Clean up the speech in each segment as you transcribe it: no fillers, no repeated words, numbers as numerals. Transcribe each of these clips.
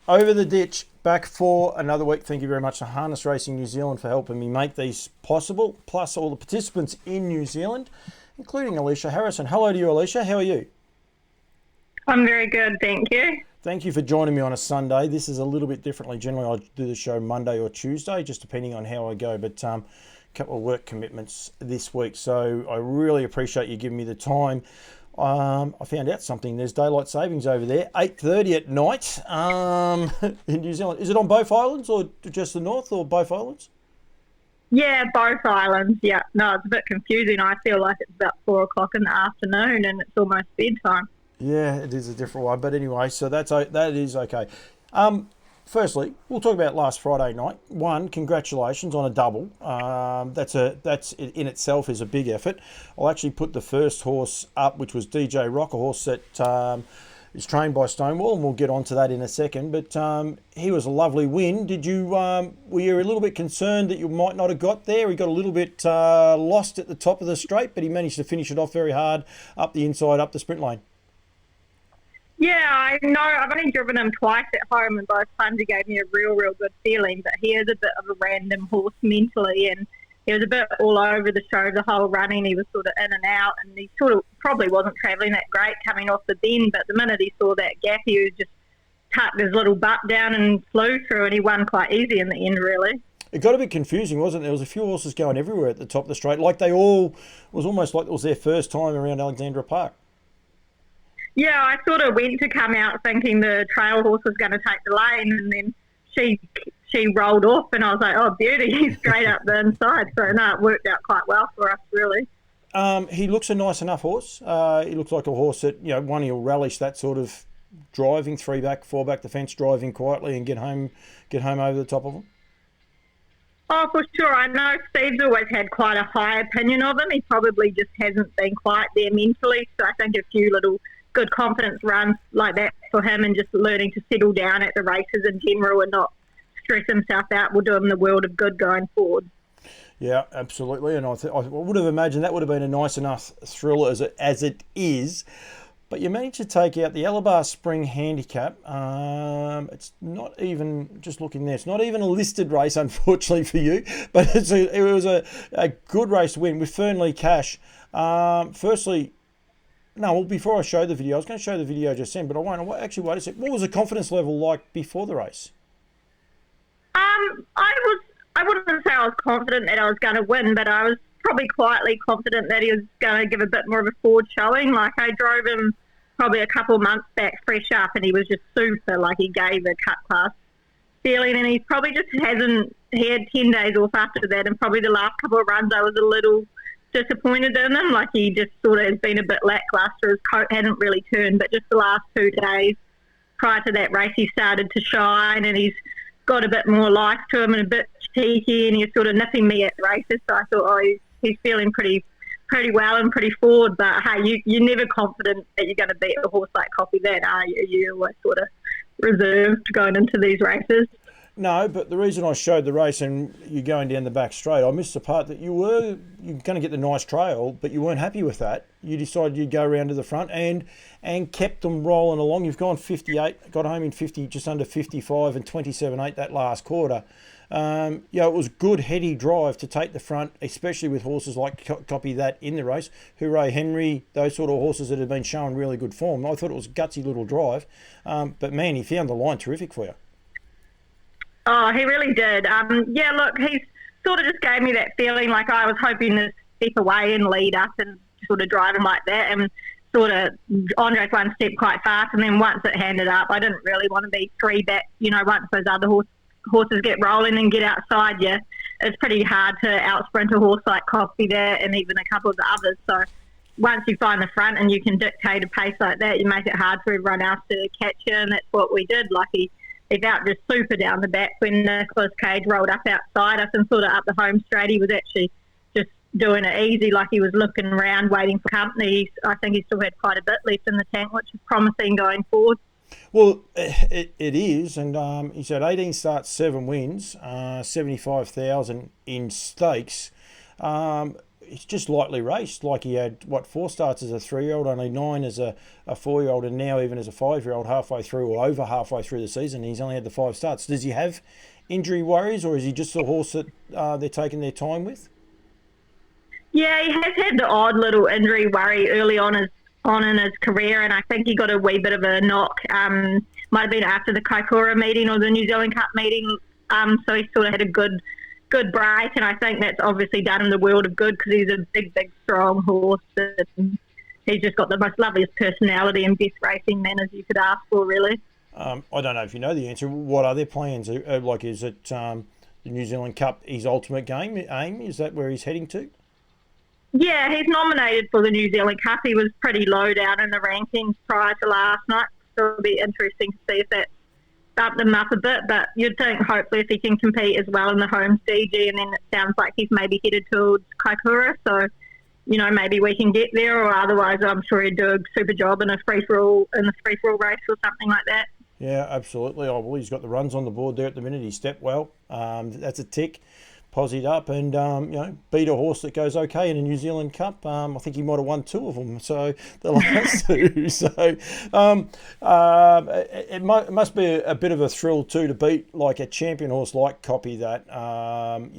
Over the ditch, back for another week. Thank you very much to Harness Racing New Zealand for helping me make these possible, plus all the participants in New Zealand, including Alicia Harrison. Hello to you, Alicia. How are you? I'm very good, thank you. Thank you for joining me on a Sunday. This is a little bit differently. Generally, I do the show Monday or Tuesday, just depending on how I go. But a couple of work commitments this week, so I really appreciate you giving me the time. I found out something. There's daylight savings over there, 8:30 at night in New Zealand. Is it on both islands or just the north or both islands? Yeah, both islands. Yeah, no, it's a bit confusing. I feel like it's about 4 o'clock in the afternoon and it's almost bedtime. Yeah, it is a different one. But anyway, so that is okay. Firstly, we'll talk about last Friday night. One, congratulations on a double. That's in itself is a big effort. I'll actually put the first horse up, which was DJ Rock, a horse that is trained by Stonewall, and we'll get onto that in a second. But he was a lovely win. Did you were you a little bit concerned that you might not have got there? He got a little bit lost at the top of the straight, but he managed to finish it off very hard up the inside, up the sprint lane. Yeah, I know. I've only driven him twice at home, and both times he gave me a real good feeling. But he is a bit of a random horse mentally, and he was a bit all over the show the whole running. He was sort of in and out, and he sort of probably wasn't travelling that great coming off the bend. But the minute he saw that gap, he was just tucked his little butt down and flew through, and he won quite easy in the end, really. It got a bit confusing, wasn't it? There was a few horses going everywhere at the top of the straight, like they all it was almost like it was their first time around Alexandra Park. Yeah, I sort of went to come out thinking the trail horse was going to take the lane, and then she rolled off, and I was like, oh, beauty, straight up the inside. So, no, it worked out quite well for us, really. He looks a nice enough horse. He looks like a horse that, one, he'll relish that sort of driving, 3 back, 4 back the fence, driving quietly and get home over the top of them. Oh, for sure. I know Steve's always had quite a high opinion of him. He probably just hasn't been quite there mentally. So I think a few little good confidence runs like that for him, and just learning to settle down at the races in general and not stress himself out will do him the world of good going forward. Yeah, absolutely. And I would have imagined that would have been a nice enough thrill as it is. But you managed to take out the Alabar Spring Handicap. It's not even, just looking there, it's not even a listed race, unfortunately for you. But it was a good race to win with Fernley Cash. Firstly, no, well, before I show the video, I was going to show the video just then, but I won't. Actually, wait a sec. What was the confidence level like before the race? I wouldn't say I was confident that I was going to win, but I was probably quietly confident that he was going to give a bit more of a forward showing. Like, I drove him probably a couple of months back fresh up, and he was just super, like he gave a cut class feeling, and he probably just hasn't, he had 10 days off after that, and probably the last couple of runs I was a little disappointed in him. Like, he just sort of has been a bit lacklustre. His coat hadn't really turned, but just the last 2 days prior to that race, he started to shine, and he's got a bit more life to him and a bit cheeky, and he was sort of nipping me at the races. So I thought, oh, he's feeling pretty well and pretty forward. But hey, you're never confident that you're going to beat a horse like Copy That, are you? You're always sort of reserved going into these races. No, but the reason I showed the race and you're going down the back straight, I missed the part that you're going to get the nice trail, but you weren't happy with that. You decided you'd go around to the front and kept them rolling along. You've gone 58, got home in 50, just under 55 and 27.8 that last quarter. It was good heady drive to take the front, especially with horses like Copy That in the race. Hooray Henry, those sort of horses that have been showing really good form. I thought it was a gutsy little drive, but man, he found the line terrific for you. Oh, he really did. Look, he's sort of just gave me that feeling like I was hoping to step away and lead up and sort of drive him like that. And sort of Andre's one step quite fast, and then once it handed up, I didn't really want to be 3 back. Once those other horses get rolling and get outside you, it's pretty hard to outsprint a horse like Copy That and even a couple of the others. So once you find the front and you can dictate a pace like that, you make it hard for everyone else to catch you, and that's what we did. Like, he's out just super down the back when Nicholas Cage rolled up outside us and sort of up the home straight. He was actually just doing it easy, like he was looking around, waiting for company. I think he still had quite a bit left in the tank, which is promising going forward. Well, it is, and he's had 18 starts, 7 wins, 75,000 in stakes. it's just lightly raced. Like he had, 4 starts as a 3-year-old, only 9 as a 4-year-old, and now even as a 5-year-old halfway through or over halfway through the season, he's only had the 5 starts. Does he have injury worries, or is he just a horse that they're taking their time with? Yeah, he has had the odd little injury worry early on in his career, and I think he got a wee bit of a knock. Might have been after the Kaikoura meeting or the New Zealand Cup meeting. So he sort of had a good break, and I think that's obviously done him the world of good because he's a big, strong horse. And he's just got the most loveliest personality and best racing manners you could ask for, really. I don't know if you know the answer. What are their plans? Like, is it the New Zealand Cup his ultimate aim? Is that where he's heading to? Yeah, he's nominated for the New Zealand Cup. He was pretty low down in the rankings prior to last night. So it'll be interesting to see if that bumped him up a bit. But you'd think hopefully if he can compete as well in the home CG, and then it sounds like he's maybe headed towards Kaikoura. So, maybe we can get there, or otherwise I'm sure he'd do a super job in a free-for-all race or something like that. Yeah, absolutely. Oh, well, he's got the runs on the board there at the minute. He stepped well. That's a tick. Posied up and, beat a horse that goes okay in a New Zealand Cup. I think he might have won 2 of them, so the last 2. So it must be a bit of a thrill too to beat like a champion horse like Copy that. I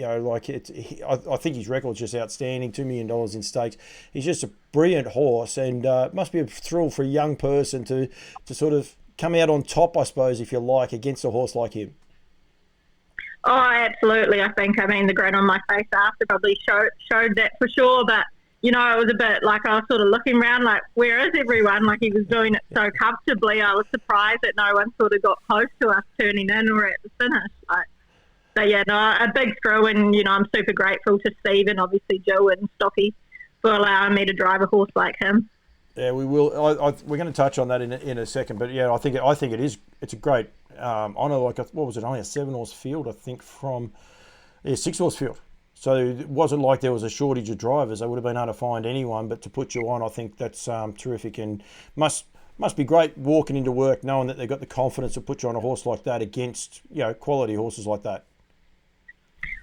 think his record's just outstanding. $2 million in stakes. He's just a brilliant horse, and it must be a thrill for a young person to sort of come out on top, I suppose, if you like, against a horse like him. Oh, absolutely. I mean, the grin on my face after probably showed that for sure. But, it was a bit like I was sort of looking around like, where is everyone? Like he was doing it so comfortably. I was surprised that no one sort of got close to us turning in or at the finish. A big thrill, and, I'm super grateful to Steve and obviously Joe and Stocky for allowing me to drive a horse like him. Yeah, we will. We're going to touch on that in a second. But, yeah, I think it is. It's a great honour. Like, what was it? Only a 7-horse field, I think, from 6-horse field. So it wasn't like there was a shortage of drivers. They would have been able to find anyone. But to put you on, I think that's terrific, and must be great walking into work knowing that they've got the confidence to put you on a horse like that against quality horses like that.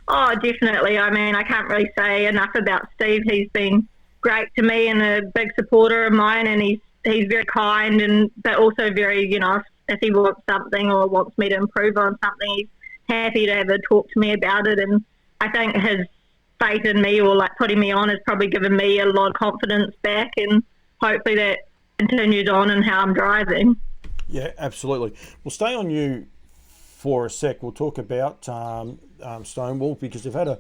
Oh, definitely. I mean, I can't really say enough about Steve. He's been great to me and a big supporter of mine, and he's very kind, but also very, if he wants something or wants me to improve on something, he's happy to have a talk to me about it. And I think his faith in me, or like putting me on, has probably given me a lot of confidence back, and hopefully that continues on in how I'm driving. Yeah, absolutely. We'll stay on you for a sec. We'll talk about Stonewall, because they've had a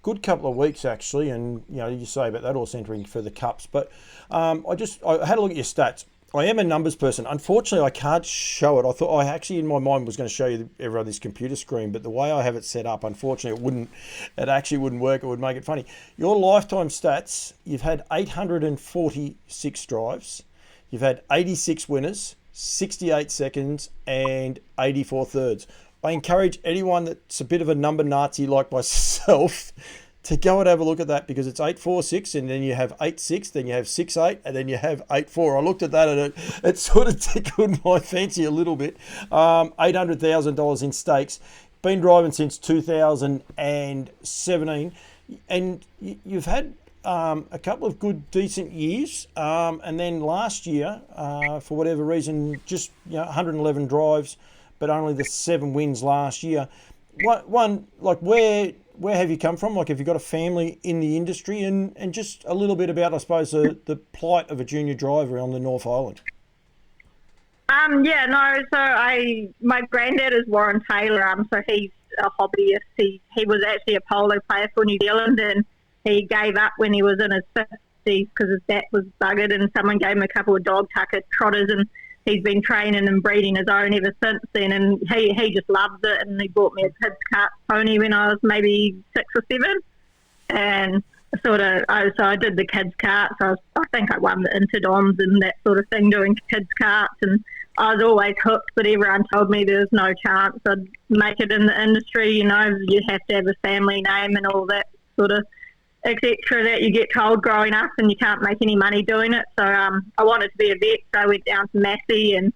good couple of weeks actually, and you say about that horse entering for the Cups. But I had a look at your stats. I am a numbers person. Unfortunately, I can't show it. I thought I actually in my mind was going to show you everyone this computer screen, but the way I have it set up, unfortunately, it actually wouldn't work. It would make it funny. Your lifetime stats: you've had 846 drives, you've had 86 winners, 68 seconds, and 84 thirds. I encourage anyone that's a bit of a number Nazi like myself to go and have a look at that, because it's 846, and then you have 86, then you have 68, and then you have 84. I looked at that and it sort of tickled my fancy a little bit. $800,000 in stakes. Been driving since 2017, and you've had a couple of good, decent years, and then last year, for whatever reason, just 111 drives, but only the 7 wins last year. Where have you come from? Like, have you got a family in the industry? And just a little bit about, I suppose, the plight of a junior driver on the North Island. My granddad is Warren Taylor, so he's a hobbyist. He was actually a polo player for New Zealand, and he gave up when he was in his 50s because his back was buggered, and someone gave him a couple of dog tucker trotters, and he's been training and breeding his own ever since then, and he just loves it. And he bought me a kids cart pony when I was maybe 6 or 7, and I did the kids carts. I think I won the Interdoms and that sort of thing doing kids carts, and I was always hooked, but everyone told me there was no chance I'd make it in the industry. You have to have a family name and all that sort of etc. that you get told growing up, and you can't make any money doing it. So I wanted to be a vet, so I went down to Massey and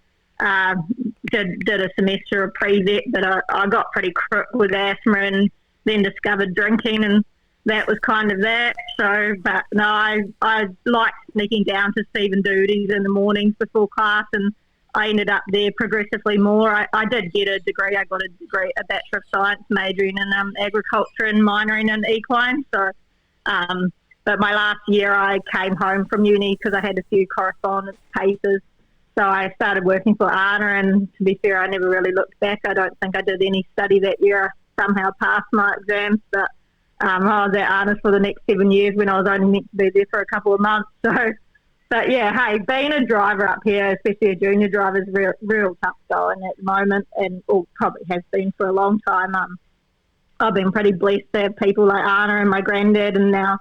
did a semester of pre-vet, but I got pretty crook with asthma, and then discovered drinking, and that was kind of that. So, but no, I liked sneaking down to Stephen Duty's in the mornings before class, and I ended up there progressively more. I did get a degree. I got a degree, a Bachelor of Science, majoring in agriculture and minoring in equine. So, but my last year I came home from uni because I had a few correspondence papers. So I started working for Anna, and to be fair, I never really looked back. I don't think I did any study that year. I somehow passed my exams, but I was at Arnott's for the next 7 years when I was only meant to be there for a couple of months. So, but yeah, hey, being a driver up here, especially a junior driver, is real tough going at the moment, and probably has been for a long time. I've been pretty blessed to have people like Anna and my granddad, and now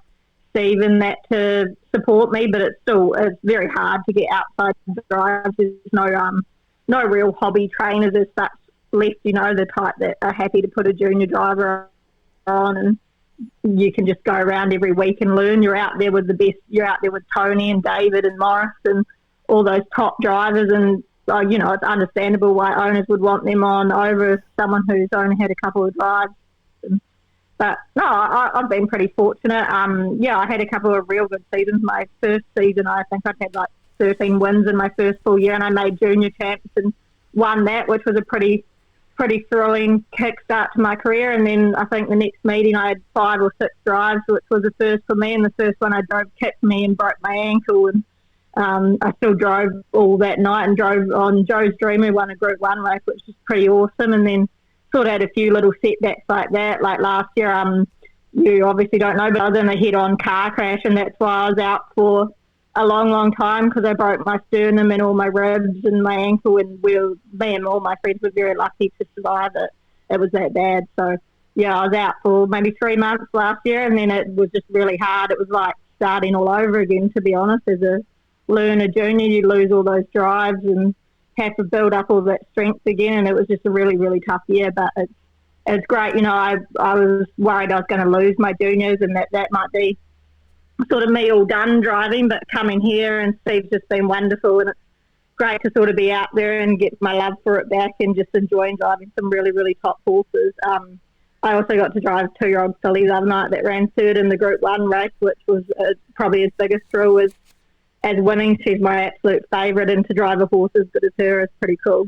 Steve and that to support me. But it's very hard to get outside the drives. There's no real hobby trainers as such left. You know, the type that are happy to put a junior driver on and you can just go around every week and learn. You're out there with the best. You're out there with Tony and David and Morris and all those top drivers. And, you know, it's understandable why owners would want them on over someone who's only had a couple of drives. But, no, I've been pretty fortunate. I had a couple of real good seasons. My first season, I think I'd had like 13 wins in my first full year, and I made junior champs and won that, which was a pretty thrilling kickstart to my career. And then I think the next meeting I had 5 or 6 drives, which was the first for me. And the first one I drove kicked me and broke my ankle. And I still drove all that night and drove on Joe's Dream, who won a Group 1 race, which was pretty awesome. And then sort of had a few little setbacks like that. Like last year, you obviously don't know, but I was in a head-on car crash, and that's why I was out for a long time, because I broke my sternum and all my ribs and my ankle, and me and all my friends were very lucky to survive it. It was that bad. So, yeah, I was out for maybe 3 months last year, and then it was just really hard. It was like starting all over again, to be honest. As a learner junior, you lose all those drives and have to build up all that strength again, and it was just a really tough year. But it's great. You know, I was worried I was going to lose my juniors and that might be sort of me all done driving, but coming here and Steve's just been wonderful, and it's great to sort of be out there and get my love for it back and just enjoying driving some really top horses. I also got to drive 2-year-old filly the other night that ran third in the Group 1 race, which was probably as big a thrill as winning. She's my absolute favourite, and to drive a horse as good as her is pretty cool.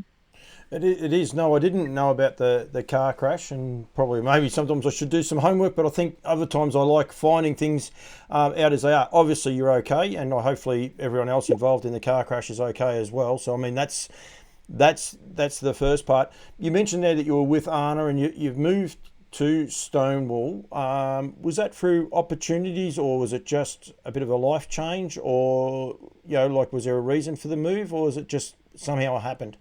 It is. No, I didn't know about the car crash, and probably maybe sometimes I should do some homework, but I think other times I like finding things out as they are. Obviously, you're okay, and hopefully everyone else involved in the car crash is okay as well. So, I mean, that's the first part. You mentioned there that you were with Anna and you've moved to Stonewall. Was that through opportunities, or was it just a bit of a life change, or, you know, like, was there a reason for the move, or was it just somehow it happened?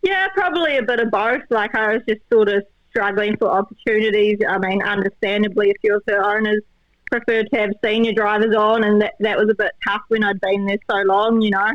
Yeah, probably a bit of both. Like, I was just sort of struggling for opportunities. I mean, understandably, a few of her owners preferred to have senior drivers on, and that was a bit tough when I'd been there so long, you know.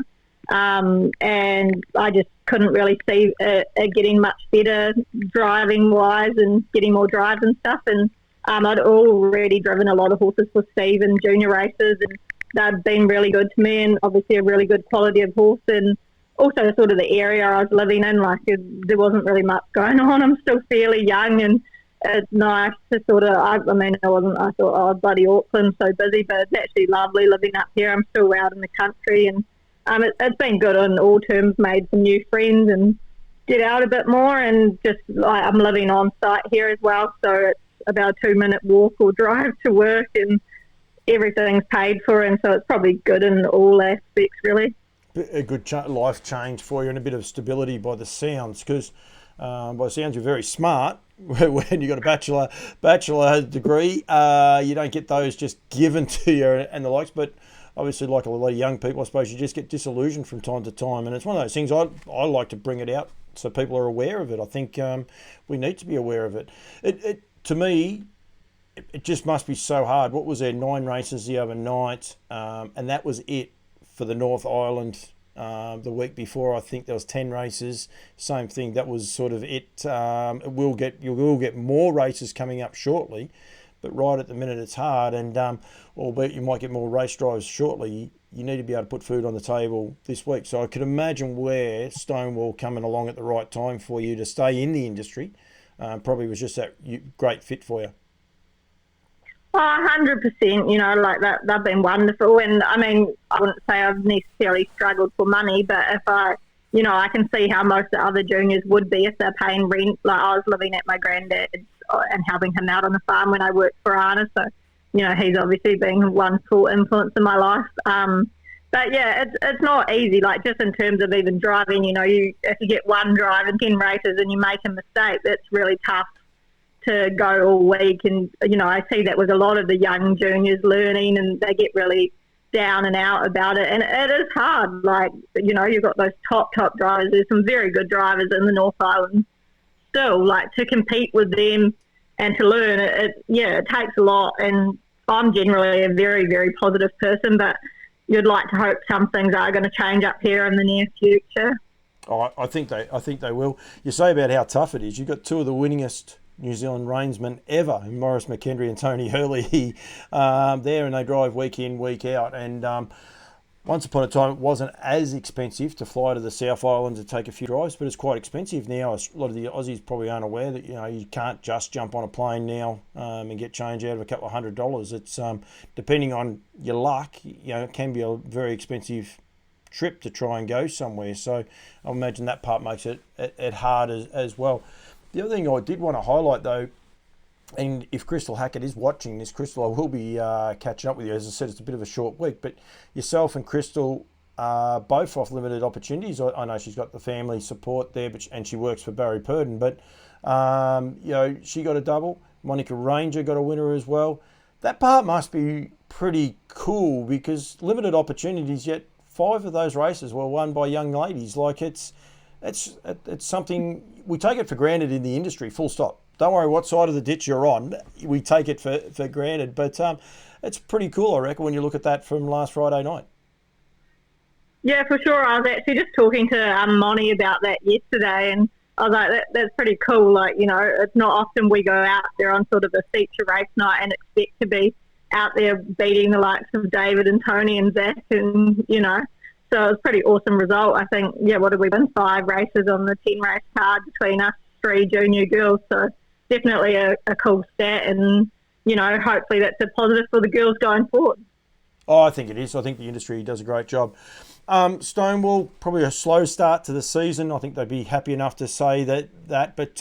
And I just couldn't really see it getting much better driving-wise and getting more drives and stuff. And I'd already driven a lot of horses for Steve in junior races, and they'd been really good to me, and obviously a really good quality of horse. And also sort of the area I was living in, like, there wasn't really much going on. I'm still fairly young, and it's nice to sort of, I thought, oh, bloody Auckland's so busy, but it's actually lovely living up here. I'm still out in the country, and it's been good on all terms, made some new friends and get out a bit more, and just, like, I'm living on site here as well, so it's about a 2-minute walk or drive to work, and everything's paid for, and so it's probably good in all aspects, really. A good life change for you, and a bit of stability by the sounds, because by the sounds you're very smart. When you got a bachelor degree, you don't get those just given to you and the likes. But obviously, like a lot of young people, I suppose you just get disillusioned from time to time, and it's one of those things. I like to bring it out so people are aware of it. I think we need to be aware of it. To me, it just must be so hard. What was there, 9 races the other night, and that was it for the North Island. The week before, I think there was 10 races. Same thing. That was sort of it. You will get more races coming up shortly, but right at the minute it's hard. And albeit you might get more race drives shortly, you need to be able to put food on the table this week. So I could imagine where Stonewall coming along at the right time for you to stay in the industry probably was just that great fit for you. Oh, 100%, like that, they've been wonderful. And I mean, I wouldn't say I've necessarily struggled for money, but if I can see how most of the other juniors would be if they're paying rent. Like I was living at my granddad's and helping him out on the farm when I worked for Anna. So, he's obviously been one full influence in my life. But yeah, it's not easy. Like just in terms of even driving, if you get one drive in 10 races and you make a mistake, that's really tough to go all week. And, I see that with a lot of the young juniors learning and they get really down and out about it. And it is hard. Like, you've got those top drivers. There's some very good drivers in the North Island still, like to compete with them and to learn it takes a lot. And I'm generally a very, very positive person, but you'd like to hope some things are going to change up here in the near future. Oh, I think they will. You say about how tough it is. You've got two of the winningest New Zealand reinsmen ever, Maurice McKendry and Tony Hurley, there, and they drive week in, week out. And once upon a time, it wasn't as expensive to fly to the South Island to take a few drives, but it's quite expensive now. A lot of the Aussies probably aren't aware that you can't just jump on a plane now and get change out of a couple of $100. It's depending on your luck, it can be a very expensive trip to try and go somewhere. So I imagine that part makes it hard as well. The other thing I did want to highlight though, and if Crystal Hackett is watching this, Crystal, I will be catching up with you. As I said, it's a bit of a short week, but yourself and Crystal are both off limited opportunities. I know she's got the family support there, and she works for Barry Purdon, but she got a double. Monica Ranger got a winner as well. That part must be pretty cool because limited opportunities, yet 5 of those races were won by young ladies. Like it's something we take it for granted in the industry, full stop. Don't worry what side of the ditch you're on, we take it for granted. But it's pretty cool, I reckon, when you look at that from last Friday night. Yeah, for sure. I was actually just talking to Moni about that yesterday, and I was like, that's pretty cool. Like, it's not often we go out there on sort of a feature race night and expect to be out there beating the likes of David and Tony and Zach and, So it was a pretty awesome result. I think, what did we win? 5 races on the 10-race card between us 3 junior girls. So definitely a cool stat and, hopefully that's a positive for the girls going forward. Oh, I think it is. I think the industry does a great job. Stonewall, probably a slow start to the season. I think they'd be happy enough to say that but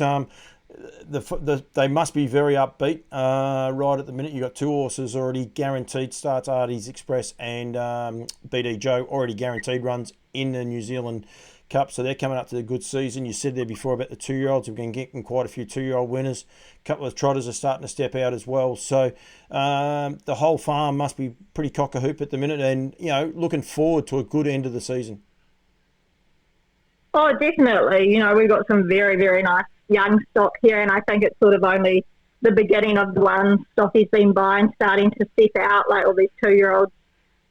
they must be very upbeat right at the minute. You've got 2 horses already guaranteed starts, Artie's Express and BD Joe, already guaranteed runs in the New Zealand Cup. So they're coming up to the good season. You said there before about the 2-year-olds. We've been getting quite a few 2-year-old winners. A couple of trotters are starting to step out as well. So the whole farm must be pretty cock-a-hoop at the minute and, looking forward to a good end of the season. Oh, definitely. We've got some very, very nice young stock here, and I think it's sort of only the beginning of the one stock he's been buying, starting to step out, like all these 2-year-olds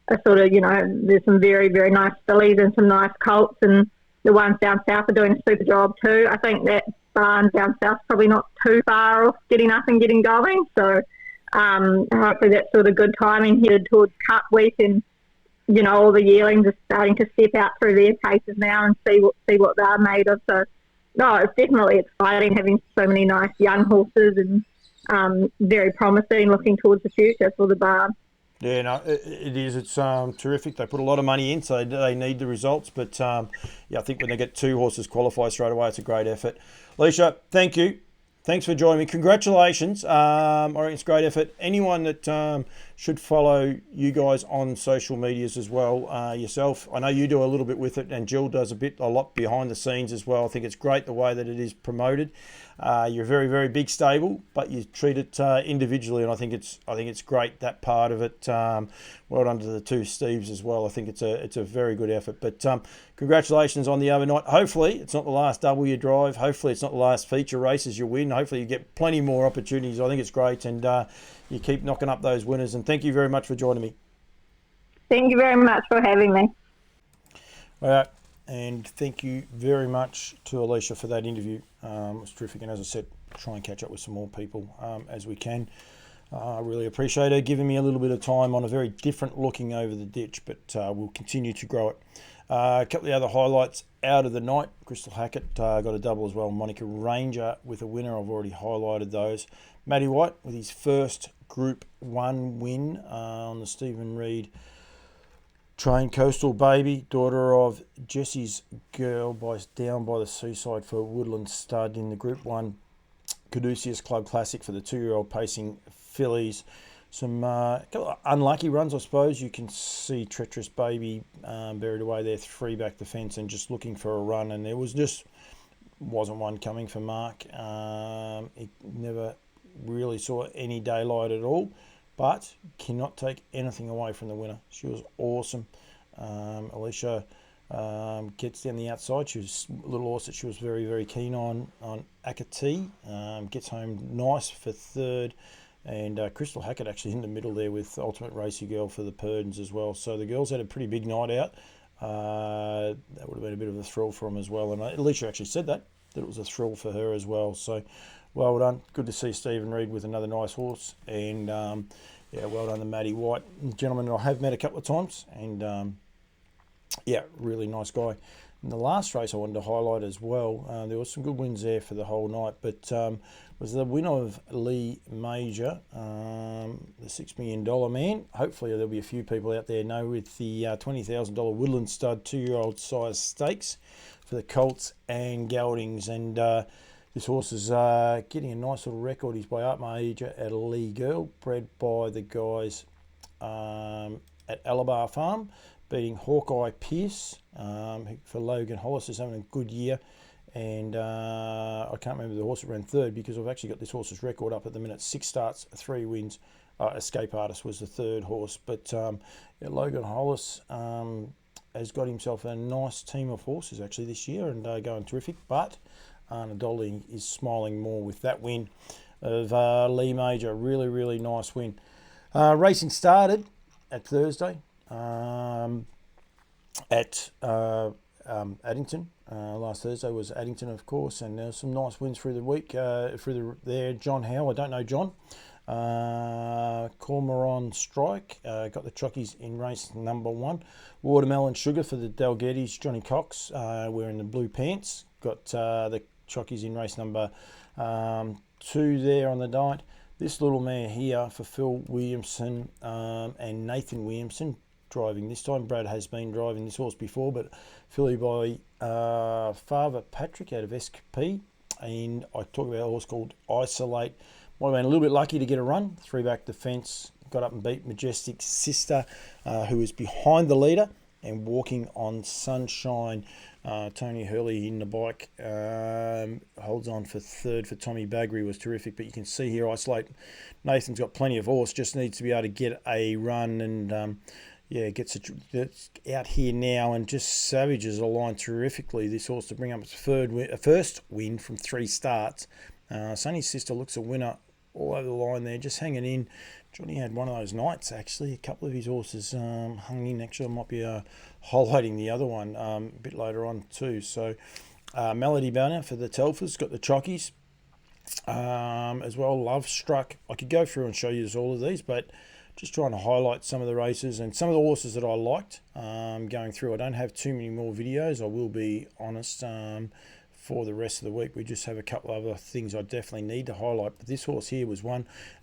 are sort of, there's some very, very nice fillies and some nice colts, and the ones down south are doing a super job too. I think that barn down south is probably not too far off getting up and getting going, so hopefully that's sort of good timing headed towards Cup Week, and all the yearlings are starting to step out through their paces now and see what they're made of. So, no, it's definitely exciting having so many nice young horses and very promising, looking towards the future for the barn. Yeah, no, it is. It's terrific. They put a lot of money in, so they need the results. But, I think when they get 2 horses qualify straight away, it's a great effort. Alicia, thank you. Thanks for joining me. Congratulations. I reckon it's a great effort. Anyone that should follow you guys on social medias as well, yourself. I know you do a little bit with it, and Jill does a lot behind the scenes as well. I think it's great the way that it is promoted. You're a very, very big stable, but you treat it individually, and I think it's great, that part of it. Well done to the 2 Steves as well. I think it's a very good effort. But congratulations on the overnight. Hopefully it's not the last double you drive. Hopefully it's not the last feature races you win. Hopefully you get plenty more opportunities. I think it's great, and you keep knocking up those winners. And thank you very much for joining me. Thank you very much for having me. All right. And thank you very much to Alicia for that interview. It was terrific. And as I said, try and catch up with some more people as we can. I really appreciate her giving me a little bit of time on a very different looking over the ditch, but we'll continue to grow it. A couple of the other highlights out of the night. Crystal Hackett got a double as well. Monica Ranger with a winner. I've already highlighted those. Matty White with his first Group 1 win on the Stephen Reid Train. Coastal Baby, daughter of Jesse's girl, down by the seaside for Woodland Stud in the Group 1 Caduceus Club Classic for the 2-year-old pacing fillies. Some unlucky runs, I suppose. You can see Treacherous Baby buried away there, 3 back the fence and just looking for a run. And there wasn't one coming for Mark. He never really saw any daylight at all, but cannot take anything away from the winner. She was awesome. Alicia gets down the outside. She was a little horse that she was very, very keen on Akati. Gets home nice for third. And Crystal Hackett actually in the middle there with Ultimate Racy Girl for the Purdens as well. So the girls had a pretty big night out. That would have been a bit of a thrill for them as well. And Alicia actually said that it was a thrill for her as well. So well done. Good to see Stephen Reid with another nice horse. And well done to Matty White. Gentleman I have met a couple of times. And really nice guy. In the last race I wanted to highlight as well, there was some good wins there for the whole night, but was the win of Lee Major, the $6 million man. Hopefully there'll be a few people out there know with the $20,000 Woodland Stud 2-year-old size stakes for the Colts and Geldings. And this horse is getting a nice little record. He's by Art Major at a Lee Girl, bred by the guys at Alabar Farm, beating Hawkeye Pierce for Logan Hollis, is having a good year. And I can't remember the horse that ran third because I've actually got this horse's record up at the minute. 6 starts, 3 wins. Escape Artist was the third horse. But Logan Hollis has got himself a nice team of horses actually this year and going terrific. But Anna Dolly is smiling more with that win of Lee Major. Really, really nice win. Racing started at Thursday. At Addington. Last Thursday was Addington, of course, and there's some nice wins through the week. There, John Howe, I don't know John. Cormoran Strike got the chockies in race number 1. Watermelon Sugar for the Dalgettis. Johnny Cox wearing the blue pants. Got the chockies in race number 2 there on the night. This little mare here for Phil Williamson and Nathan Williamson driving this time. Brad has been driving this horse before, but filly by Father Patrick out of SKP. And I talk about a horse called Isolate. Might have been a little bit lucky to get a run. 3 back the fence. Got up and beat Majestic Sister, who is behind the leader and walking on Sunshine. Tony Hurley in the bike holds on for third for Tommy Baggery, was terrific. But you can see here, Isolate. Nathan's got plenty of horse, just needs to be able to get a run and gets out here now and just savages a line terrifically. This horse to bring up its first win from 3 starts. Sunny's Sister looks a winner all over the line there, just hanging in. Johnny had one of those nights actually. A couple of his horses hung in. Actually, I might be highlighting the other one a bit later on too. So Melody Banner for the Telfers got the chockies as well. Love Struck. I could go through and show you all of these, but just trying to highlight some of the races and some of the horses that I liked going through. I don't have too many more videos, I will be honest, for the rest of the week. We just have a couple of other things I definitely need to highlight. But this horse here was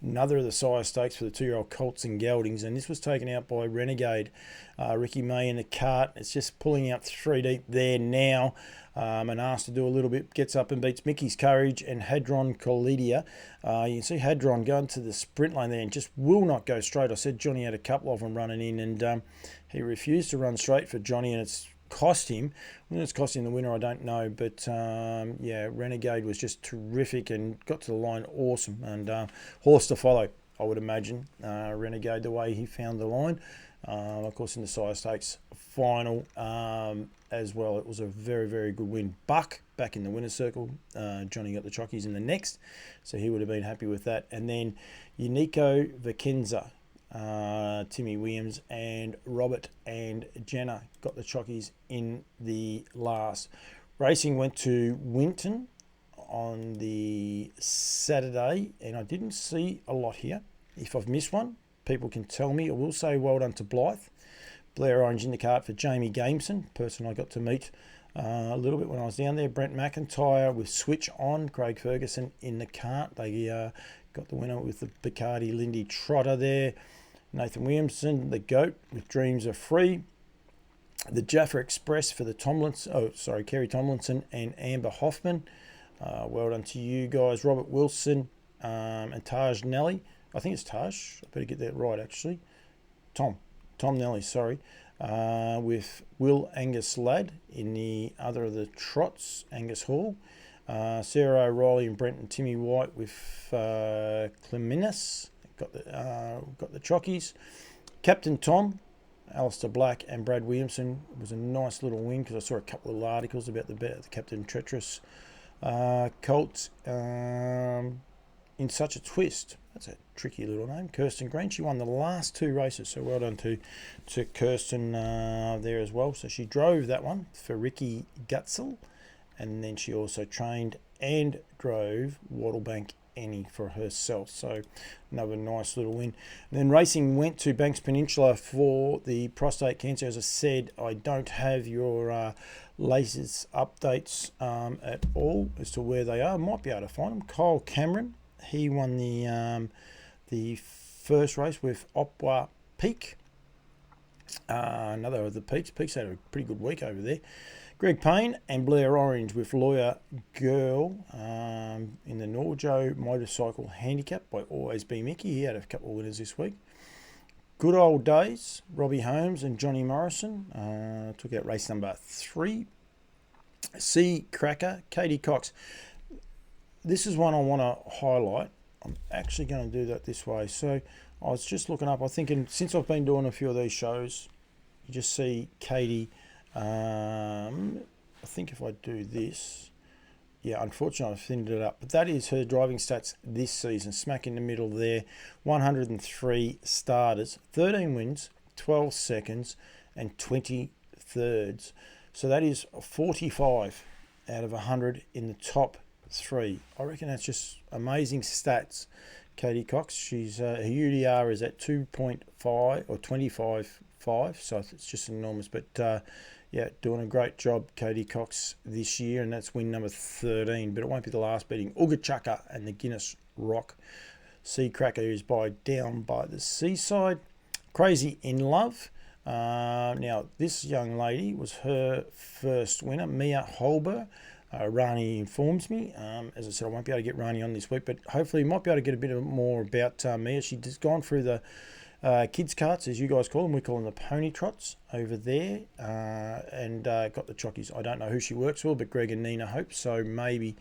another of the sire stakes for the 2-year-old Colts and Geldings, and this was taken out by Renegade. Ricky May in the cart. It's just pulling out 3 deep there now. And asked to do a little bit, gets up and beats Mickey's Courage and Hadron Collidia. You can see Hadron going to the sprint lane there and just will not go straight. I said Johnny had a couple of them running in, and he refused to run straight for Johnny, and it's cost him. When it's cost him the winner, I don't know, but Renegade was just terrific and got to the line awesome, and horse to follow, I would imagine. Renegade, the way he found the line. Of course, in the sire stakes final as well, it was a very, very good win. Buck back in the winner's circle. Johnny got the chockies in the next, so he would have been happy with that. And then Unico Vicenza, Timmy Williams and Robert and Jenna got the chockies in the last. Racing went to Winton on the Saturday, and I didn't see a lot here. If I've missed one, people can tell me. I will say well done to Blythe. Blair Orange in the cart for Jamie Gameson, person I got to meet a little bit when I was down there. Brent McIntyre with Switch On. Craig Ferguson in the cart. They got the winner with the Bacardi Lindy Trotter there. Nathan Williamson, the GOAT, with Dreams Are Free. The Jaffa Express for the Kerry Tomlinson and Amber Hoffman. Well done to you guys. Robert Wilson and Taj Nelly. I think it's Taj. I better get that right, actually. Tom Nelly, sorry. With Will Angus Ladd in the other of the trots, Angus Hall. Sarah O'Reilly and Brent and Timmy White with Cleminis. Got the chockies. Captain Tom, Alistair Black and Brad Williamson. It was a nice little win because I saw a couple of articles about the Captain Tetris Colts in Such a Twist. That's a tricky little name. Kirsten Green. She won the last 2 races, so well done to Kirsten there as well. So she drove that one for Ricky Gutzel, and then she also trained and drove Wattlebank Annie for herself. So another nice little win. And then racing went to Banks Peninsula for the prostate cancer. As I said, I don't have your latest updates at all as to where they are. I might be able to find them. Kyle Cameron, he won the first race with Opwa Peak. Another of the Peaks. Peaks had a pretty good week over there. Greg Payne and Blair Orange with Lawyer Girl in the Norjo Motorcycle Handicap by Always Be Mickey. He had a couple of winners this week. Good Old Days, Robbie Holmes and Johnny Morrison took out race number 3. Sea Cracker, Katie Cox. This is one I want to highlight. I'm actually going to do that this way. So I was just looking up. I'm thinking since I've been doing a few of these shows, you just see Katie. I think if I do this, yeah, unfortunately I've thinned it up, but that is her driving stats this season, smack in the middle there. 103 starters, 13 wins, 12 seconds and 20 thirds. So that is 45 out of 100 in the top 3. I reckon that's just amazing stats. Katie Cox, she's her UDR is at 2.5 or 25.5, so it's just enormous. But yeah, doing a great job, Katie Cox, this year, and that's win number 13. But it won't be the last, beating Ugachaka and the Guinness Rock. Sea Cracker is down by the seaside. Crazy in Love. Now, this young lady was her first winner, Mia Holber. Rani informs me. As I said, I won't be able to get Rani on this week, but hopefully might be able to get a bit more about Mia. She's gone through the kids carts, as you guys call them. We call them the pony trots over there, and got the chockies. I don't know who she works for, but Greg and Nina Hope. So maybe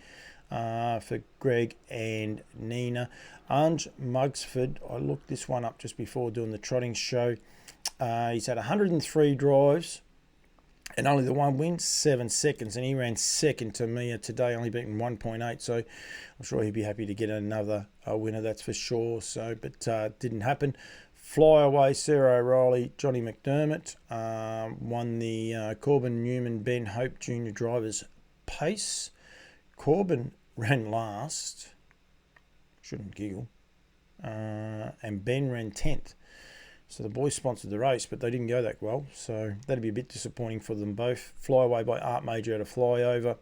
for Greg and Nina. Ange Mugsford, I looked this one up just before doing the trotting show. He's had 103 drives and only the one win, 7 seconds, and he ran second to Mia today, only beating 1.8. So I'm sure he'd be happy to get another winner, that's for sure. So, but didn't happen. Flyaway, Sarah O'Reilly, Johnny McDermott won the Corbin Newman Ben Hope Junior Drivers Pace. Corbin ran last, shouldn't giggle, and Ben ran 10th. So the boys sponsored the race, but they didn't go that well. So that'd be a bit disappointing for them both. Flyaway by Art Major at a flyover.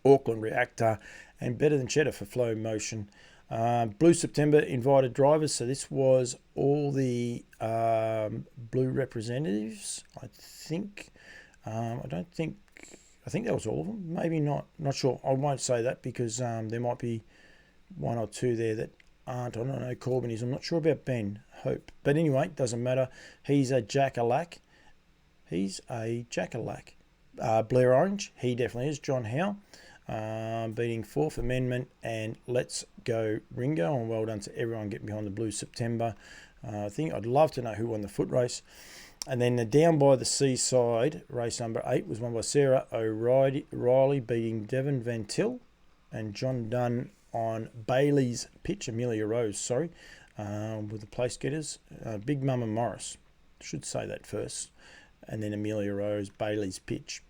Auckland Reactor and Better Than Cheddar for Flow Motion. Blue September invited drivers. So this was all the blue representatives, I think. I think that was all of them. Maybe not. Not sure. I won't say that because there might be one or two there that aren't. I don't know Corbin is. I'm not sure about Ben Hope. But anyway, doesn't matter. He's a jackalack. Blair Orange, he definitely is. John Howe, beating Fourth Amendment and Let's Go Ringo. And well done to everyone getting behind the Blue September thing. I'd love to know who won the foot race. And then the Down by the Seaside, race number 8, was won by Sarah O'Reilly, beating Devon Van Til and John Dunn on Bailey's pitch, Amelia Rose, sorry, with the place getters. Big Mama Morris, should say that first. And then Amelia Rose, Bailey's pitch.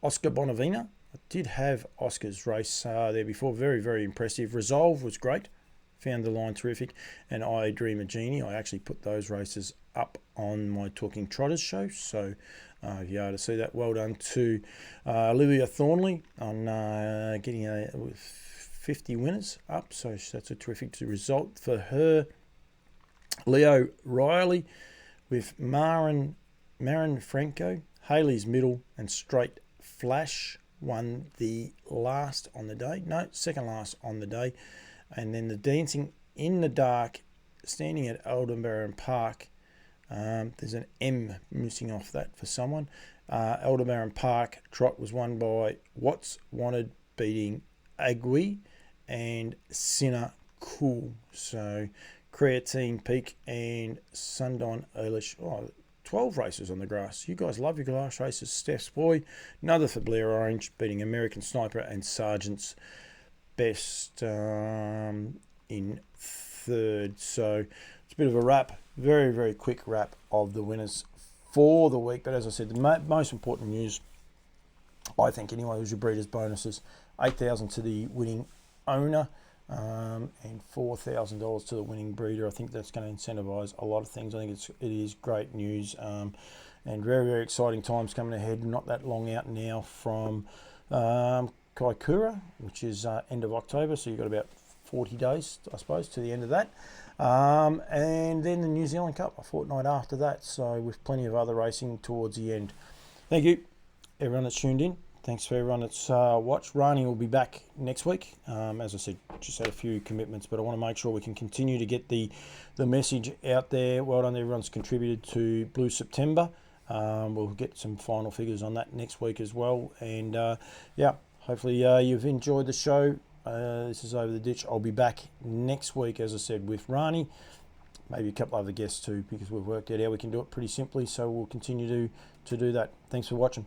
Oscar Bonavina, I did have Oscar's race there before, very, very impressive. Resolve was great, found the line terrific. And I Dream a Genie, I actually put those races up on my Talking Trotters show. So if you are to see that, well done to Olivia Thornley on getting 50 winners up. So that's a terrific result for her. Leo Riley with Marin Franco, Haley's Middle, and Straight Flash won the last on the day. No, second last on the day. And then the Dancing in the Dark, standing at Aldebaran Park. There's an M missing off that for someone. Aldebaran Park trot was won by What's Wanted, beating Agui and Sinner Cool. So Creatine Peak and Sundon Eilish. 12 races on the grass. You guys love your grass races. Steph's Boy, another for Blair Orange, beating American Sniper and Sergeant's Best in third. So it's a bit of a wrap, very, very quick wrap of the winners for the week. But as I said, the most important news, I think anyway, was your breeders' bonuses. $8,000 to the winning owner, and $4,000 to the winning breeder. I think that's going to incentivise a lot of things. I think it is great news, and very, very exciting times coming ahead. Not that long out now from Kaikoura, which is end of October, so you've got about 40 days, I suppose, to the end of that. And then the New Zealand Cup a fortnight after that, so with plenty of other racing towards the end. Thank you, everyone that's tuned in. Thanks for everyone that's watched. Rani will be back next week. As I said, just had a few commitments, but I want to make sure we can continue to get the message out there. Well done, everyone's contributed to Blue September. We'll get some final figures on that next week as well. And hopefully you've enjoyed the show. This is Over the Ditch. I'll be back next week, as I said, with Rani. Maybe a couple other guests too, because we've worked out how we can do it pretty simply. So we'll continue to do that. Thanks for watching.